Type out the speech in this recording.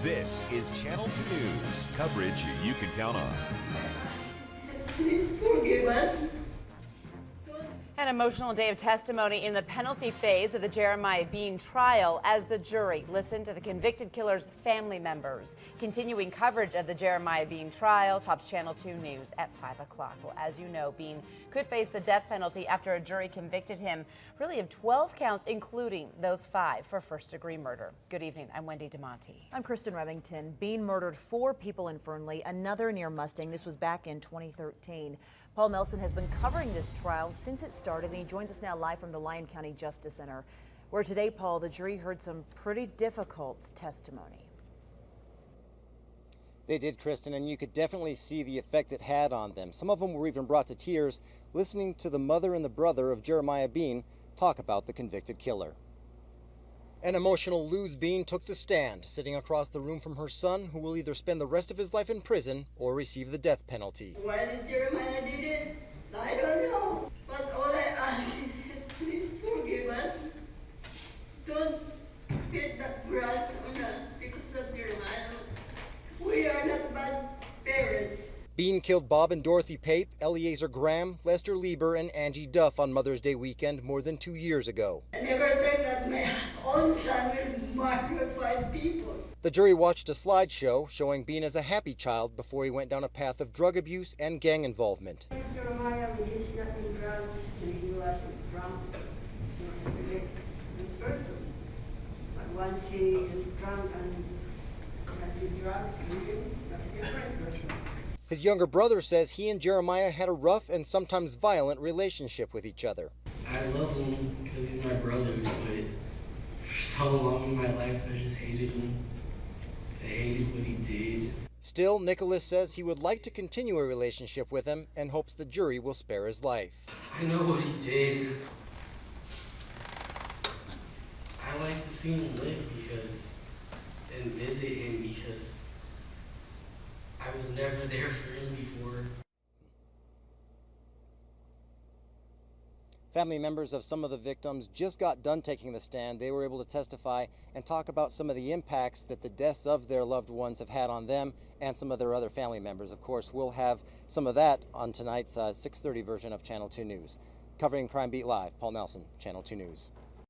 This is Channel 2 News, coverage you can count on. Please forgive us. An emotional day of testimony in the penalty phase of the Jeremiah Bean trial as the jury listened to the convicted killer's family members. Continuing coverage of the Jeremiah Bean trial tops Channel 2 News at 5 o'clock. Well, as you know, Bean could face the death penalty after a jury convicted him really of 12 counts, including those 5 for first-degree murder. Good evening. I'm Wendy DeMonte. I'm Kristen Remington. Bean murdered 4 people in Fernley, another near Mustang. This was back in 2013. Paul Nelson has been covering this trial since it started, and he joins us now live from the Lyon County Justice Center, where today, Paul, the jury heard some pretty difficult testimony. They did, Kristen, and you could definitely see the effect it had on them. Some of them were even brought to tears listening to the mother and the brother of Jeremiah Bean talk about the convicted killer. An emotional Luz Bean took the stand, sitting across the room from her son, who will either spend the rest of his life in prison or receive the death penalty. Why did Jeremiah did it? I don't know. But all I ask is please forgive us. Don't get that grudge on us because of Jeremiah. We are not bad parents. Bean killed Bob and Dorothy Pape, Eliezer Graham, Lester Lieber, and Angie Duff on Mother's Day weekend more than 2 years ago. I never think that my own son will murder 5 people. The jury watched a slideshow showing Bean as a happy child before he went down a path of drug abuse and gang involvement. Jeremiah, when he's not in drugs and he wasn't drunk, he was a really good person. But once he is drunk and had the drugs, he was a different person. His younger brother says he and Jeremiah had a rough and sometimes violent relationship with each other. I love him because he's my brother, but for so long in my life I just hated him. I hated what he did. Still, Nicholas says he would like to continue a relationship with him and hopes the jury will spare his life. I know what he did. I like to see him live and visit him because I was never there for him before. Family members of some of the victims just got done taking the stand. They were able to testify and talk about some of the impacts that the deaths of their loved ones have had on them and some of their other family members. Of course, we'll have some of that on tonight's 6:30 version of Channel 2 News. Covering Crime Beat Live, Paul Nelson, Channel 2 News.